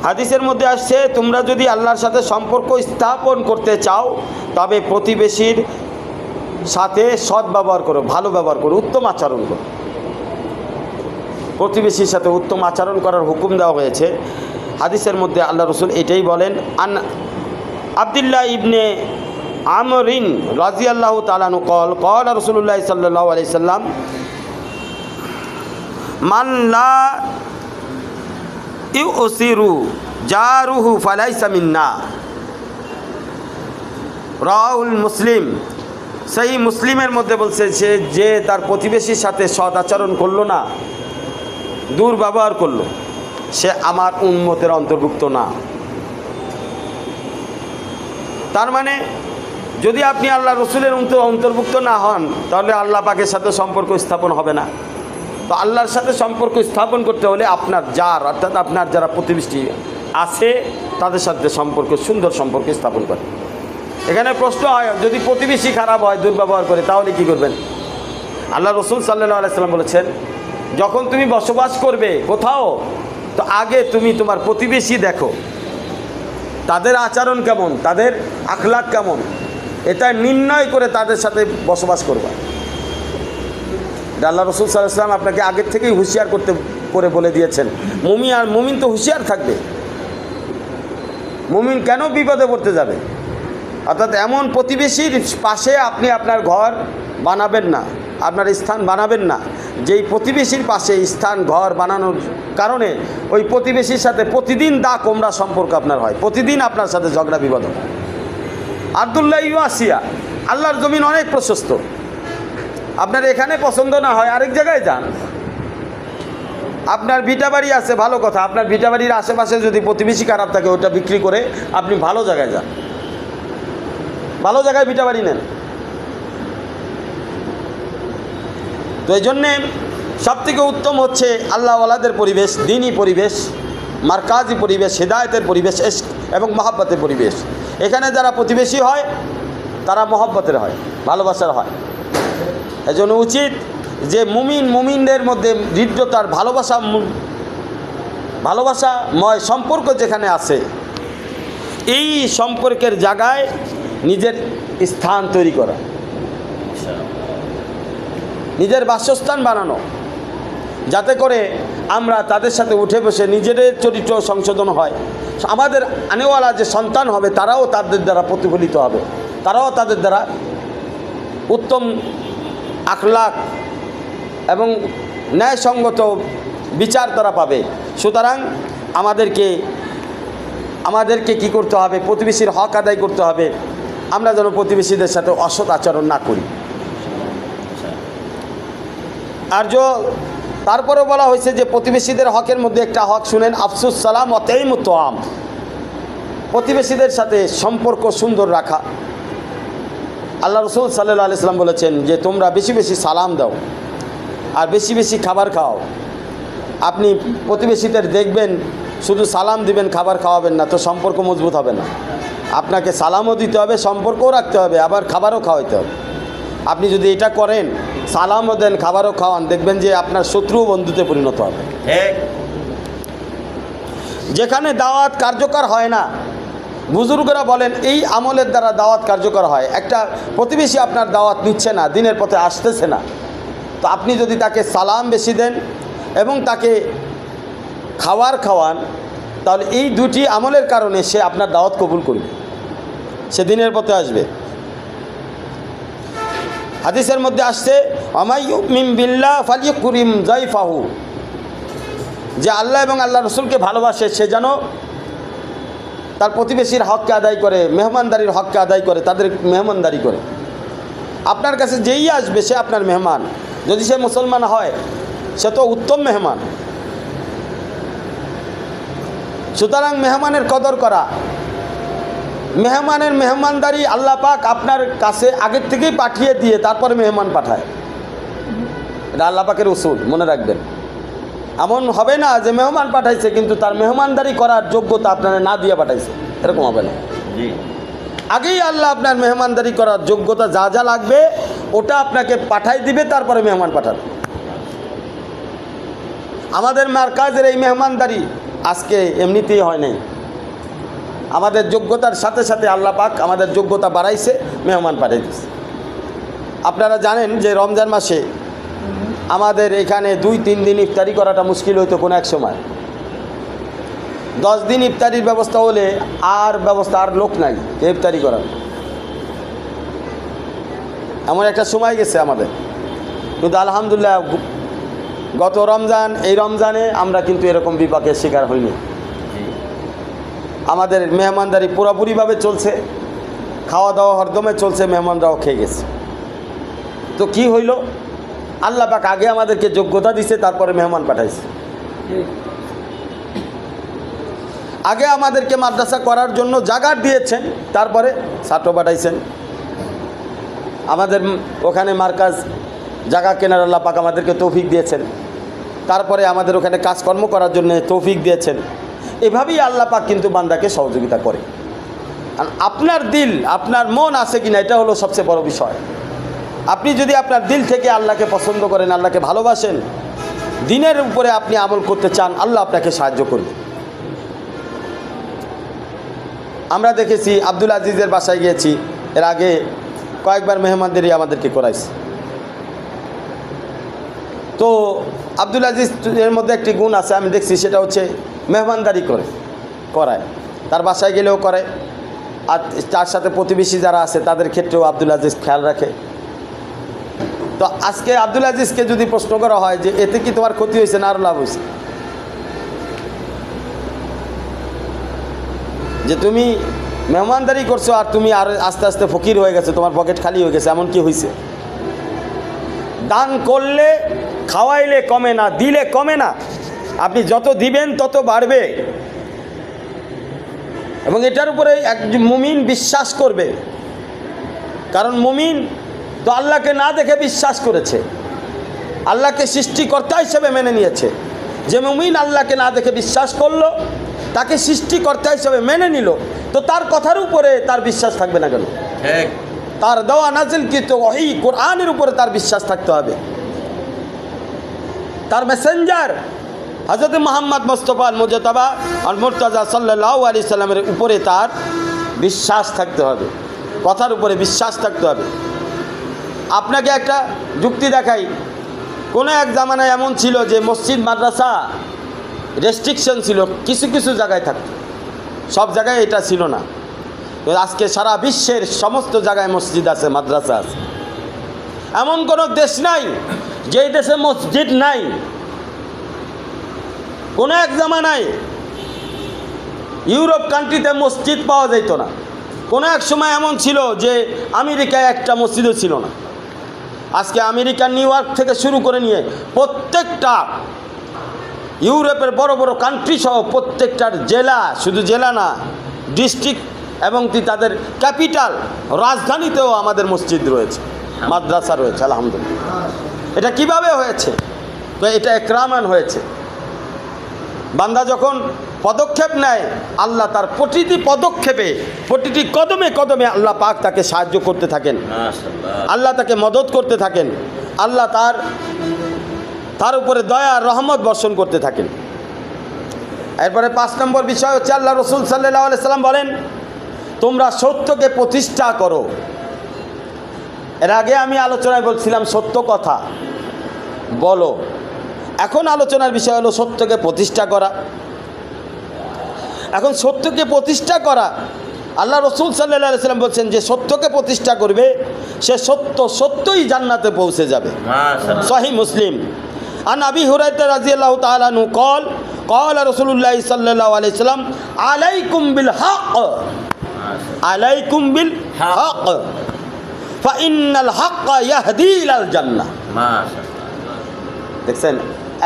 হাদিসের মধ্যে আসছে, তোমরা যদি আল্লাহর সাথে সম্পর্ক স্থাপন করতে চাও, তবে প্রতিবেশীর সাথে সৎ ব্যবহার করো, ভালো ব্যবহার করো, উত্তম আচরণ করো। প্রতিবেশীর সাথে উত্তম আচরণ করার হুকুম দেওয়া হয়েছে। হাদিসের মধ্যে আল্লাহ রসুল এটাই বলেন, আন আব্দুল্লাহ ইবনে আমরিন রাদিয়াল্লাহু তাআলা আনহু قال قال رسول الله صلى الله عليه وسلم মান লা ইউসিরু জারুহু ফালাইসা মিন্না, রাহুল মুসলিম। সেই মুসলিমের মধ্যে বলছে সে যে তার প্রতিবেশীর সাথে সৎ আচরণ করলো না, দুর্ব্যবহার করলো, সে আমার উম্মতের অন্তর্ভুক্ত না। তার মানে যদি আপনি আল্লাহ রসুলের অন্তর্ভুক্ত না হন তাহলে আল্লাহ পাকের সাথে সম্পর্ক স্থাপন হবে না। তো আল্লাহর সাথে সম্পর্ক স্থাপন করতে হলে আপনার অর্থাৎ আপনার যারা প্রতিবেশী আছে তাদের সাথে সুন্দর সম্পর্ক স্থাপন করে। এখানে প্রশ্ন হয়, যদি প্রতিবেশী খারাপ হয়, দুর্ব্যবহার করে, তাহলে কি করবেন? আল্লাহ রসুল সাল্লাল্লাহু আলাইহি সাল্লাম বলেছেন, যখন তুমি বসবাস করবে কোথাও, তো আগে তুমি তোমার প্রতিবেশী দেখো, তাদের আচরণ কেমন, তাদের আখলাক কেমন, এটা নির্ণয় করে তাদের সাথে বসবাস করবা। আল্লাহ রসুল সাল্লাল্লাহু আলাইহি সাল্লাম আপনাকে আগের থেকেই হুঁশিয়ার করে বলে দিয়েছেন। মুমিন তো হুঁশিয়ার থাকবে। মুমিন কেন বিপদে পড়তে যাবে? অর্থাৎ এমন প্রতিবেশীর পাশে আপনি আপনার ঘর বানাবেন না, আপনার স্থান বানাবেন না, যেই প্রতিবেশীর পাশে স্থান ঘর বানানোর কারণে ওই প্রতিবেশীর সাথে প্রতিদিন দা কোমরা সম্পর্ক আপনার হয়, প্রতিদিন আপনার সাথে ঝগড়া বিবাদ হয়। আব্দুল্লাহ ইউআসিয়া, আল্লাহর জমিন অনেক প্রশস্ত, আপনার এখানে পছন্দ না হয় আরেক জায়গায় যান। আপনার ভিটাবাড়ি আছে, ভালো কথা, আপনার ভিটাবাড়ির আশেপাশে যদি প্রতিবেশী খারাপ থাকে ওটা বিক্রি করে আপনি ভালো জায়গায় যান, ভালো জায়গায় ভিটাবাড়ি নেন। তো এই জন্যে সবথেকে উত্তম হচ্ছে আল্লাহওয়ালাদের পরিবেশ, দ্বীনি পরিবেশ, মারকাজি পরিবেশ, হিদায়তের পরিবেশ, ইশক এবং মহব্বতের পরিবেশ। এখানে যারা প্রতিবেশী হয় তারা মহব্বতের হয়, ভালোবাসার হয়। এজন্য উচিত যে মুমিনদের মধ্যে হৃদ্যতার ভালোবাসাময় সম্পর্ক যেখানে আছে, এই সম্পর্কের জায়গায় নিজের স্থান তৈরি করা, নিজের বাসস্থান বানানো, যাতে করে আমরা তাদের সাথে উঠে বসে নিজেদের চরিত্র সংশোধন হয়। আমাদের আনেওয়ালা যে সন্তান হবে তারাও তাদের দ্বারা প্রতিফলিত হবে, তারাও তাদের দ্বারা উত্তম আখলাক এবং ন্যায়সঙ্গত বিচার তারা পাবে। সুতরাং আমাদেরকে কি করতে হবে? প্রতিবেশীর হক আদায় করতে হবে। আমরা যেন প্রতিবেশীদের সাথে অসৎ আচরণ না করি। আর তারপরেও বলা হয়েছে যে প্রতিবেশীদের হকের মধ্যে একটা হক শুনেন, আফসুস সালাম অতেইমুত তোয়াম, প্রতিবেশীদের সাথে সম্পর্ক সুন্দর রাখা। আল্লাহ রসুল সাল্লাল্লাহু আলাইহি সাল্লাম বলেছেন যে তোমরা বেশি বেশি সালাম দাও আর বেশি বেশি খাবার খাও। আপনি প্রতিবেশীদের দেখবেন শুধু সালাম দিবেন, খাবার খাওয়াবেন না, তো সম্পর্ক মজবুত হবে না। আপনাকে সালামও দিতে হবে, সম্পর্কও রাখতে হবে, আবার খাবারও খাওয়াইতে হবে। আপনি যদি এটা করেন, সালামও দেন, খাবারও খাওয়ান, দেখবেন যে আপনার শত্রুও বন্ধুতে পরিণত হবে। যেখানে দাওয়াত কার্যকর হয় না, বুজুর্গরা বলেন এই আমলের দ্বারা দাওয়াত কার্যকর হয়। একটা প্রতিবেশী আপনার দাওয়াত নিচ্ছে না, দিনের পথে আসতেছে না, তো আপনি যদি তাকে সালাম বেশি দেন এবং তাকে খাওয়ান, তাহলে এই দুটি আমলের কারণে সে আপনার দাওয়াত কবুল করবে, সে দিনের পথে আসবে। হাদিসের মধ্যে আসছে আমাই ইউমিন বিল্লাহ ফালিয়ুকরিম যায়ফাহু, যে আল্লাহ এবং আল্লাহ রসুলকে ভালোবাসে সে যেন তার প্রতিবেশীর হককে আদায় করে, মেহমানদারির হককে আদায় করে, তাদের মেহমানদারি করে। আপনার কাছে যেই আসবে সে আপনার মেহমান, যদি সে মুসলমান হয় সে তো উত্তম মেহমান। সুতরাং মেহমানের কদর করা, মেহমানের মেহমানদারি আল্লাহ পাক আপনার কাছে আগের থেকেই পাঠিয়ে দিয়ে তারপরে মেহমান পাঠায়। এটা আল্লাহ পাকের উসুল, মনে রাখবেন। এমন হবে না যে মেহমান পাঠাইছে কিন্তু তার মেহমানদারি করার যোগ্যতা আপনারা না দিয়ে পাঠাইছে, এরকম হবে না। আগেই আল্লাহ আপনার মেহমানদারি করার যোগ্যতা যা যা লাগবে ওটা আপনাকে পাঠাই দিবে, তারপরে মেহমান পাঠাবে। আমাদের মারকাজের এই মেহমানদারি আজকে এমনিতেই হয় নাই, আমাদের যোগ্যতার সাথে সাথে আল্লাহ পাক আমাদের যোগ্যতা বাড়াইছে, মেহমান পাঠিয়ে দিচ্ছে। আপনারা জানেন যে রমজান মাসে আমাদের এখানে 2-3 দিন ইফতারি করাটা মুশকিল হইতো কোনো এক সময়। 10 দিন ইফতারির ব্যবস্থা হলে আর লোক নাই ইফতারি করার, এমন একটা সময় গেছে আমাদের। কিন্তু আলহামদুলিল্লাহ গত রমজান, এই রমজানে আমরা কিন্তু এরকম বিপাকের শিকার হইনি। আমাদের মেহমানদারি পুরোপুরিভাবে চলছে, খাওয়া দাওয়া হরদমে চলছে, মেহমানরাও খেয়ে গেছে। তো কি হইল, আল্লাহ পাক আগে আমাদেরকে যোগ্যতা দিছে, তারপরে মেহমান পাঠাইছে। আগে আমাদেরকে মাদ্রাসা করার জন্য জায়গা দিয়েছেন, তারপরে ছাত্র পাঠাইছেন। আমাদের ওখানে মার্কাজ জায়গা কেনার আল্লাহ পাক আমাদেরকে তৌফিক দিয়েছেন, তারপরে আমাদের ওখানে কাজকর্ম করার জন্য তৌফিক দিয়েছেন। এভাবেই আল্লাহ পাক কিন্তু বান্দাকে সহযোগিতা করে। আর আপনার দিল, আপনার মন আছে কিনা, এটা হলো সবচেয়ে বড় বিষয়। আপনি যদি আপনার দিল থেকে আল্লাহকে পছন্দ করেন, আল্লাহকে ভালোবাসেন, দিনের উপরে আপনি আমল করতে চান, আল্লাহ আপনাকে সাহায্য করবে। আমরা দেখেছি আব্দুল আজিজের বাসায় গিয়েছি, এর আগে কয়েকবার মেহমানদেরই আমাদেরকে করাইছে। তো আব্দুল আজিজ এর মধ্যে একটি গুণ আছে আমি দেখছি, সেটা হচ্ছে মেহমানদারি করায়। তার বাসায় গেলেও করে, আর তার সাথে প্রতিবেশী যারা আছে তাদের ক্ষেত্রেও আব্দুল আজিজ খেয়াল রাখে। তো আজকে আব্দুল আজিজকে যদি প্রশ্ন করা হয় যে এতে কি তোমার ক্ষতি হয়েছে না আরও লাভ হয়েছে, যে তুমি মেহমানদারি করছো আর তুমি আর আস্তে আস্তে ফকির হয়ে গেছে, তোমার পকেট খালি হয়ে গেছে, এমন কি হয়েছে? দান করলে, খাওয়াইলে কমে না, দিলে কমে না। আপনি যত দিবেন তত বাড়বে, এবং এটার উপরে একজন মুমিন বিশ্বাস করবে। কারণ মুমিন তো আল্লাহকে না দেখে বিশ্বাস করেছে, আল্লাহকে সৃষ্টিকর্তা হিসেবে মেনে নিয়েছে। যে মুমিন আল্লাহকে না দেখে বিশ্বাস করলো, তাকে সৃষ্টিকর্তা হিসেবে মেনে নিল, তো তার কথার উপরে তার বিশ্বাস থাকবে না কেন? তার দেওয়া নাজিলকৃত ওহী কোরআনের উপরে তার বিশ্বাস থাকতে হবে। তার মেসেঞ্জার হযরত মুহাম্মদ মুস্তাফা মুজতাবা আর মুর্তজা সাল্লাল্লাহু আলাইহি সাল্লামের উপরে তার বিশ্বাস থাকতে হবে, কথার উপরে বিশ্বাস থাকতে হবে। আপনাকে একটা যুক্তি দেখাই। কোনো এক জামানায় এমন ছিল যে মসজিদ মাদ্রাসা রেস্ট্রিকশন ছিল, কিছু কিছু জায়গায় থাকতো, সব জায়গায় এটা ছিল না। আজকে সারা বিশ্বের সমস্ত জায়গায় মসজিদ আছে, মাদ্রাসা আছে। এমন কোনো দেশ নাই যেই দেশে মসজিদ নাই। কোনো এক জামানায় ইউরোপ কান্ট্রিতে মসজিদ পাওয়া যেত না। কোনো এক সময় এমন ছিল যে আমেরিকায় একটা মসজিদও ছিল না। আজকে আমেরিকা, নিউ ইয়র্ক থেকে শুরু করে নিয়ে প্রত্যেকটা ইউরোপের বড় বড় কান্ট্রি সহ প্রত্যেকটার জেলা, শুধু জেলা না, ডিস্ট্রিক্ট এবং তাদের ক্যাপিটাল রাজধানীতেও আমাদের মসজিদ রয়েছে, মাদ্রাসা রয়েছে। আলহামদুলিল্লাহ। এটা কিভাবে হয়েছে? তো এটা ইকরামান হয়েছে। বান্দা যখন পদক্ষেপ নেয়, আল্লাহ তার প্রতিটি পদক্ষেপে, প্রতিটি কদমে কদমে আল্লাহ পাক তাকে সাহায্য করতে থাকেন, আল্লাহ তাকে মদত করতে থাকেন, আল্লাহ তার উপরে দয়া রহমত বর্ষণ করতে থাকেন। এরপরে 5 নম্বর বিষয় হচ্ছে, আল্লাহ রসুল সাল্লাল্লাহু আলাইহি সাল্লাম বলেন, তোমরা সত্যকে প্রতিষ্ঠা করো। এর আগে আমি আলোচনায় বলছিলাম সত্য কথা বলো, এখন আলোচনার বিষয় হলো সত্যকে প্রতিষ্ঠা করা। এখন সত্যকে প্রতিষ্ঠা করা, আল্লাহ রসুল সাল্লাল্লাহু আলাইহি সাল্লাম বলছেন যে সত্যকে প্রতিষ্ঠা করবে সে সত্যই জান্নাতে পৌঁছে যাবে। সহিহ মুসলিম। আন আবি হুরায়রা রাদিয়াল্লাহু তাআলা আনহু قال رسول الله صلى الله عليه وسلم عليكم بالحق عليكم بالحق فإن الحق يهدي إلى الجنة। দেখছেন,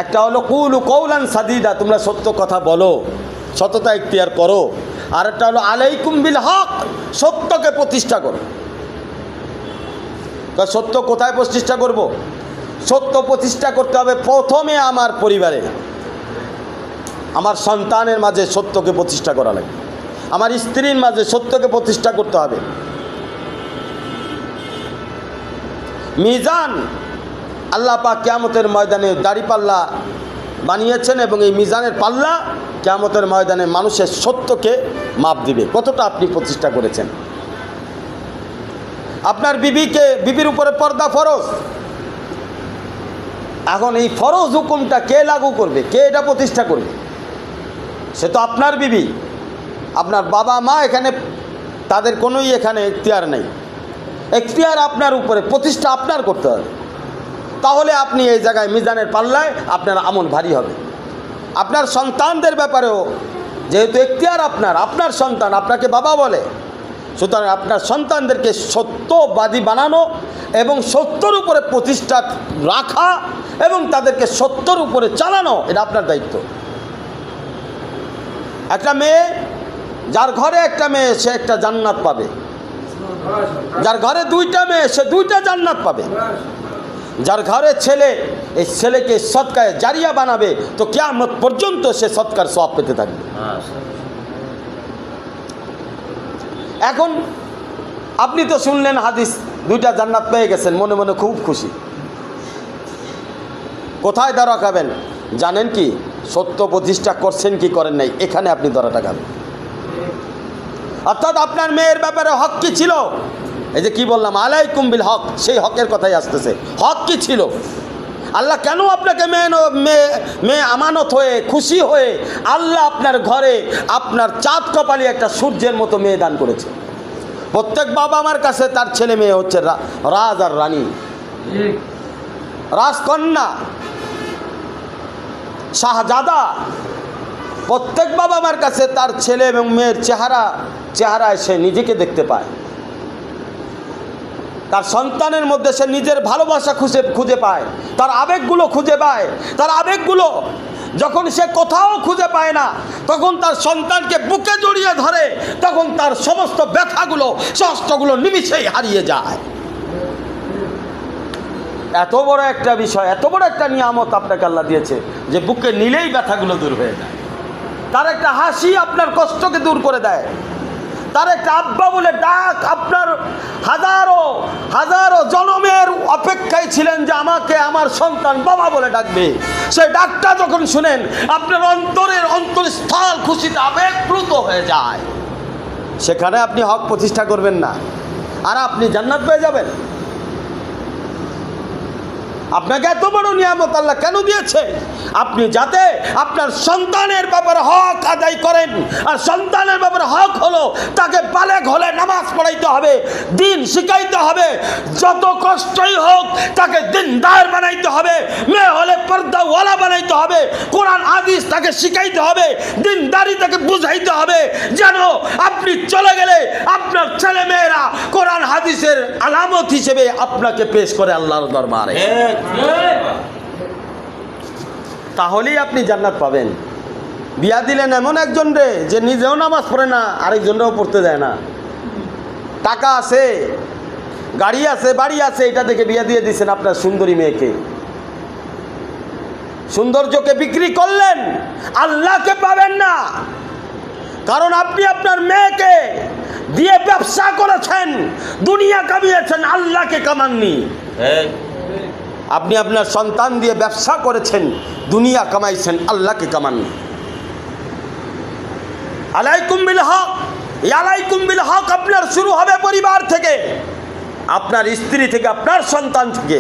একটা হলো কুলু কওলান সাদিদা, তোমরা সত্য কথা বলো, সততা ইখতিয়ার করো। আর একটা হলো আলাইকুম বিল হক, সত্যকে প্রতিষ্ঠা করো। সত্য কোথায় প্রতিষ্ঠা করব? সত্য প্রতিষ্ঠা করতে হবে প্রথমে আমার পরিবারে, আমার সন্তানের মাঝে সত্যকে প্রতিষ্ঠা করা লাগে, আমার স্ত্রীর মাঝে সত্যকে প্রতিষ্ঠা করতে হবে। মিজান আল্লাহ পাক কিয়ামতের ময়দানে দাড়িপাল্লা বানিয়েছেন, এবং এই মিজানের পাল্লা কিয়ামতের ময়দানে মানুষের সত্যকে মাপ দিবে, কতটা আপনি প্রতিষ্ঠা করেছেন। আপনার বিবির উপরে পর্দা ফরজ। এখন এই ফরজ হুকুমটা কে লাগু করবে, কে এটা প্রতিষ্ঠা করবে? সে তো আপনার বিবি, আপনার বাবা মা, এখানে তাদের কোনোই এখানে এখতিয়ার নেই। এখতিয়ার আপনার উপরে, প্রতিষ্ঠা আপনার করতে হবে। তাহলে আপনি এই জায়গায় মিজানের পাল্লায় আপনার আমল ভারী হবে। আপনার সন্তানদের ব্যাপারেও যেহেতু এখতিয়ার আপনার সন্তান আপনাকে বাবা বলে, সুতরাং আপনার সন্তানদেরকে সত্যবাদী বানানো এবং সত্যর উপরে প্রতিষ্ঠা রাখা এবং তাদেরকে সত্যর উপরে চালানো, এটা আপনার দায়িত্ব। একটা মেয়ে, যার ঘরে একটা মেয়ে সে একটা জান্নাত পাবে, যার ঘরে দুইটা মেয়ে সে দুইটা জান্নাত পাবে, যার ঘরে ছেলে এই ছেলেকে সদকায়ে জারিয়া বানাবে তো কিয়ামত পর্যন্ত সে সদকার সওয়াব পেতে থাকবে। এখন আপনি তো শুনলেন হাদিস, দুইটা জান্নাত পেয়ে গেছেন, মনে মনে খুব খুশি। কোথায় ধরা খাবেন জানেন কি? সত্য প্রতিষ্ঠা করছেন কি করেন নাই, এখানে আপনি ধরাটা খাবেন। অর্থাৎ আপনার মেয়ের ব্যাপারে হক কি ছিল? এই যে কি বললাম আলাইকুম বিল হক, সেই হকের কথাই আসতেছে। হক কি ছিল? আল্লাহ কেন আপনাকে মেয়ে আমানত হয়ে খুশি হয়ে আল্লাহ আপনার ঘরে আপনার চাঁদ কপালি একটা সূর্যের মতো মেয়ে দান করেছে। প্রত্যেক বাবা মার কাছে তার ছেলে মেয়ে হচ্ছে রাজ আর রানী, রাজকন্যা, শাহজাদা। প্রত্যেক বাবা মার কাছে তার ছেলে এবং মেয়ের চেহারায় সে নিজেকে দেখতে পায়, তার সন্তানের মধ্যে সে নিজের ভালোবাসা খুঁজে পায়, তার আবেগগুলো খুঁজে পায়। তার আবেগগুলো যখন সে কোথাও খুঁজে পায় না, তখন তার সন্তানকে বুকে জড়িয়ে ধরে, তখন তার সমস্ত ব্যথাগুলো কষ্টগুলো নিমিষেই হারিয়ে যায়। এত বড় একটা বিষয়, এত বড় একটা নিয়ামত আপনাকে আল্লাহ দিয়েছে যে বুকে নিলেই ব্যথাগুলো দূর হয়ে যায়। তার একটা হাসি আপনার কষ্টকে দূর করে দেয়। তার একটা আব্বা বলে ডাক আপনার হাজারো হাজারো জনমের অপেক্ষায় ছিলেন যে আমাকে আমার সন্তান বাবা বলে ডাকবে। সেই ডাকটা যখন শুনেন আপনার অন্তরস্থল খুশিতে আবেগপ্লুত হয়ে যায়। সেখানে আপনি হক প্রতিষ্ঠা করবেন না, আর আপনি জান্নাত পেয়ে যাবেন। আপনাকে এত বড় নিয়ামত আল্লাহ কেন দিয়েছে? আপনি যাতে আপনার সন্তানের ব্যাপারে হক আদায় করেন। আর সন্তানের ব্যাপারে হক হলো তাকে বালেগ হলে নামাজ পড়াইতে হবে, দিন শিখাইতে হবে, যত কষ্টই হোক তাকে দিনদার বানাইতে হবে, মেয়ে হলে পর্দাওয়ালা বানাইতে হবে, কোরআন হাদিস তাকে শিখাইতে হবে, দিনদারি তাকে বুঝাইতে হবে, যেন আপনি চলে গেলে আপনার ছেলে মেয়েরা কোরআন হাদিসের আলামত হিসেবে আপনাকে পেশ করে আল্লাহর দরবারে। তাহলেই আপনি জান্নাত পাবেন। বিয়া দিলেন এমন একজন রে যে নিজেও নামাজ পড়ে না, আরেকজনরাও পড়তে দেয় না, টাকা আছে, গাড়ি আছে, বাড়ি আছে, এটা দেখে বিয়া দিয়ে দিচ্ছেন আপনার সুন্দরী মেয়েকে। সৌন্দর্যকে বিক্রি করলেন, আল্লাহকে পাবেন না। কারণ আপনি আপনার মেয়েকে দিয়ে ব্যবসা করেছেন, দুনিয়া কামিয়েছেন, আল্লাহকে কামাননি। আপনি আপনার সন্তান দিয়ে ব্যবসা করেছেন, দুনিয়া কামাইছেন, আল্লাহকে কামাননি। আলাইকুম বিল হক, আলাইকুম বিল হক আপনার শুরু হবে পরিবার থেকে, আপনার স্ত্রী থেকে, আপনার সন্তান থেকে।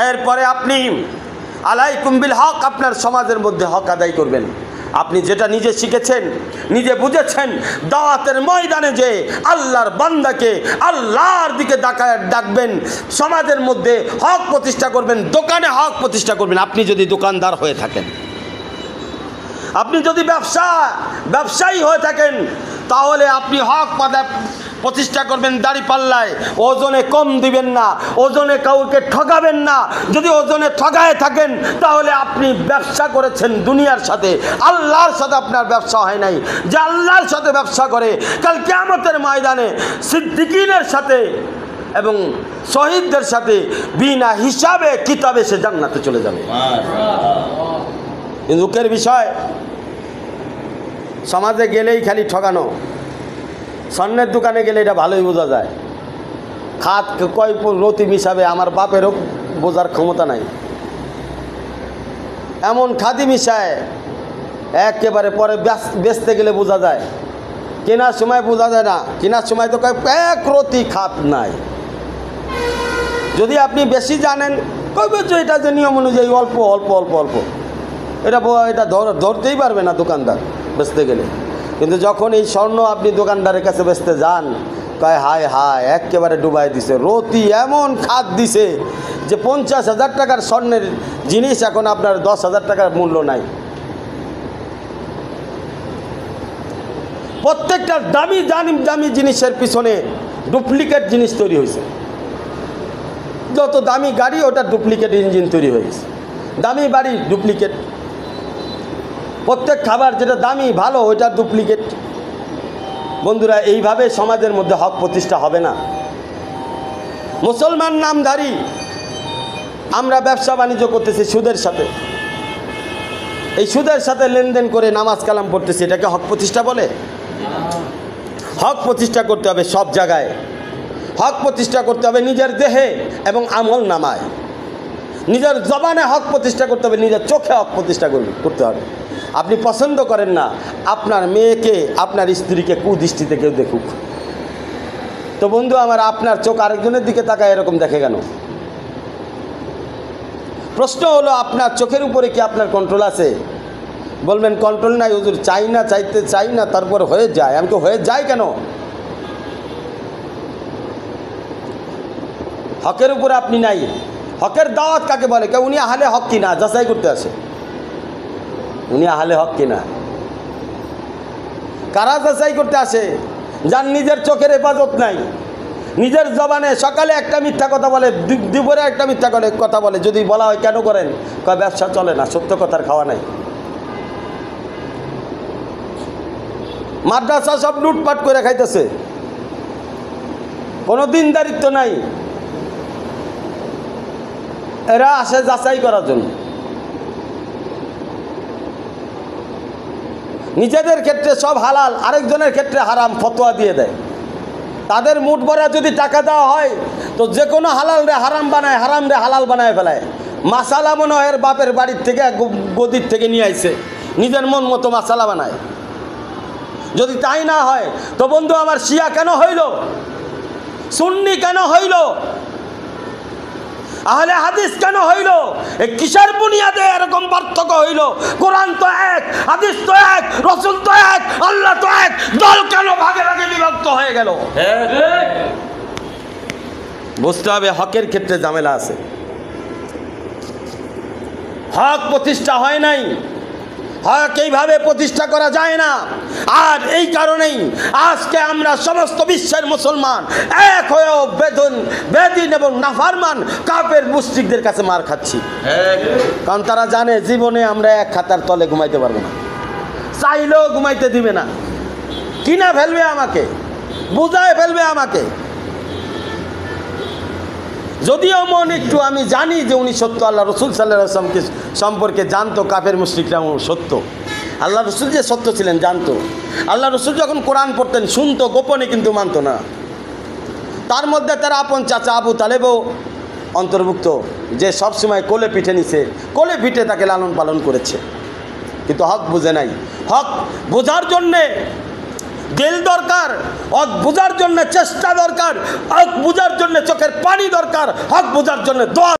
এরপরে আপনি আলাইকুম বিল হক আপনার সমাজের মধ্যে হক আদায় করবেন। আপনি যেটা নিজে শিখেছেন, নিজে বুঝেছেন, দাওয়াতের ময়দানে যে আল্লাহর বান্দাকে আল্লাহর দিকে ডাকবেন, সমাজের মধ্যে হক প্রতিষ্ঠা করবেন, দোকানে হক প্রতিষ্ঠা করবেন। আপনি যদি দোকানদার হয়ে থাকেন, আপনি যদি ব্যবসায়ী হয়ে থাকেন, তাহলে আপনি হক প্রতিষ্ঠা করবেন। দাড়ি পাল্লায় ওজনে কম দিবেন না, ওজনে কাউকে ঠকাবেন না। যদি ওজনে ঠকায় থাকেন তাহলে আপনি ব্যবসা করেছেন দুনিয়ার সাথে, আল্লাহর সাথে আপনার ব্যবসা হয় নাই। যে আল্লাহর সাথে ব্যবসা করে কাল কিয়ামতের ময়দানে সিদ্দিকিনের সাথে এবং শহীদদের সাথে বিনা হিসাবে কিতাবে সে জান্নাতে চলে যাবে। কিন্তু দুঃখের বিষয়, সমাজে গেলেই খালি ঠকানো। স্বর্ণের দোকানে গেলে এটা ভালোই বোঝা যায়, খাত কয় রতি মিশাবে আমার বাপেরও বোঝার ক্ষমতা নাই। এমন খাদি মিশায় একেবারে পরে বেচতে গেলে বোঝা যায়, কেনার সময় বোঝা যায় না। কেনার সময় তো কয় এক রতি খাত নাই। যদি আপনি বেশি জানেন কইবে যে এটা যে নিয়ম অনুযায়ী অল্প অল্প অল্প অল্প, এটা ধরতেই পারবে না দোকানদার বেচতে গেলে। কিন্তু যখন এই স্বর্ণ আপনি দোকানদারের কাছে বেচতে যান, কয় হায় হায় একেবারে ডুবাই দিছে, রতি এমন খাত দিছে যে 50,000 টাকার স্বর্ণের জিনিস এখন আপনার 10,000 টাকার মূল্য নাই। প্রত্যেকটা দামি দামি দামি জিনিসের পিছনে ডুপ্লিকেট জিনিস তৈরি হয়েছে। যত দামি গাড়ি ওটা ডুপ্লিকেট ইঞ্জিন তৈরি হয়ে গেছে, দামি বাড়ি ডুপ্লিকেট, প্রত্যেক খাবার যেটা দামি ভালো ওইটা ডুপ্লিকেট। বন্ধুরা, এইভাবে সমাজের মধ্যে হক প্রতিষ্ঠা হবে না। মুসলমান নামধারী আমরা ব্যবসা বাণিজ্য করতেছি সুদের সাথে, এই সুদের সাথে লেনদেন করে নামাজ কালাম পড়তেছি, এটাকে হক প্রতিষ্ঠা বলে? হক প্রতিষ্ঠা করতে হবে সব জায়গায়, হক প্রতিষ্ঠা করতে হবে নিজের দেহে এবং আমল নামায়, নিজের জবানে হক প্রতিষ্ঠা করতে হবে, নিজের চোখে হক প্রতিষ্ঠা করতে হবে। আপনি পছন্দ করেন না আপনার মেয়েকে আপনার স্ত্রীকে কুদৃষ্টিতে কেউ দেখুক, তো বন্ধু আমার আপনার চোখ আরেকজনের দিকে তাকায় এরকম দেখে কেন? প্রশ্ন হলো আপনার চোখের উপরে কি আপনার কন্ট্রোল আছে? বলবেন কন্ট্রোল নাই হুজুর, চাই না, চাইতে চাই না, তারপর হয়ে যায়। আমি তো হয়ে যায় কেন? হকের উপরে আপনি নাই। হকের দাওয়াত কাকে বলে? কেউ উনি আহলে হক কিনা যাচাই করতে আসে, উনি আহলে হক কিনা। কারা যাচাই করতে আসে? যার নিজের চোখের হেফাজত নাই, নিজের জবানে সকালে একটা মিথ্যা কথা বলে, দুপুরে একটা মিথ্যা কথা বলে, যদি বলা হয় কেন করেন, কয় ব্যবসা চলে না, সত্য কথার খাওয়া নাই। মাদ্রাসা সব লুটপাট করে খাইতেছে, কোনো দিনদারিত্ব নাই। এরা আসে যাচাই করার জন্য, নিজেদের ক্ষেত্রে সব হালাল, আরেকজনের ক্ষেত্রে হারাম ফতোয়া দিয়ে দেয়। তাদের মুঠ ভরা যদি টাকা দেওয়া হয় তো যে কোনো হালাল রে হারাম বানায়, হারাম রে হালাল বানায় ফেলায়। মাসালা মনে হয় এর বাপের বাড়ির থেকে গদির থেকে নিয়ে আইছে, নিজের মন মতো মাসালা বানায়। যদি তাই না হয় তো বন্ধু আমার শিয়া কেন হইল, সুন্নি কেন হইল, আহলে হাদিস কেন হইল? এই কিসের বুনিয়াদে এরকম পার্থক্য হইল? কোরআন তো এক, হাদিস তো এক, রাসূল তো এক, আল্লাহ তো এক, দল কেন ভাগে ভাগে বিভক্ত হয়ে গেল? বুঝতে হবে হকের ক্ষেত্রে ঝামেলা আছে, হক প্রতিষ্ঠা হয় নাই, হক এইভাবে প্রতিষ্ঠা করা যায় না। আর এই কারণেই আজকে আমরা সমস্ত বিশ্বের মুসলমান এক হয়েও বেদিন এবং নাফরমান কাফের মুশরিকদের কাছে মার খাচ্ছি, কারণ তারা জানে জীবনে আমরা এক খাতার তলে ঘুমাইতে পারবো না, চাইলেও ঘুমাইতে দিবে না, কিনা ফেলবে আমাকে, বুঝায় ফেলবে আমাকে। যদিও মন একটু আমি জানি যে উনি সত্য, আল্লাহ রসুল সাল্লাল্লাহু আলাইহি ওয়াসাল্লামকে সম্পর্কে জানতো, কাফের মুশরিকরা সত্য, আল্লাহ রসুল যে সত্য ছিলেন জানতো। আল্লাহ রসুল যখন কোরআন পড়তেন শুনতো, গোপনে কিন্তু মানতো না। তার মধ্যে তার আপন চাচা আবু তালেবও অন্তর্ভুক্ত, যে সবসময় কোলে পিঠে নিছে, কোলে পিঠে তাকে লালন পালন করেছে, কিন্তু হক বুঝে নাই। হক বোঝার জন্যে দিল দরকার, হক বোঝার জন্য চেষ্টা দরকার, হক বোঝার জন্য চোখের পানি দরকার, হক বোঝার জন্য দোয়া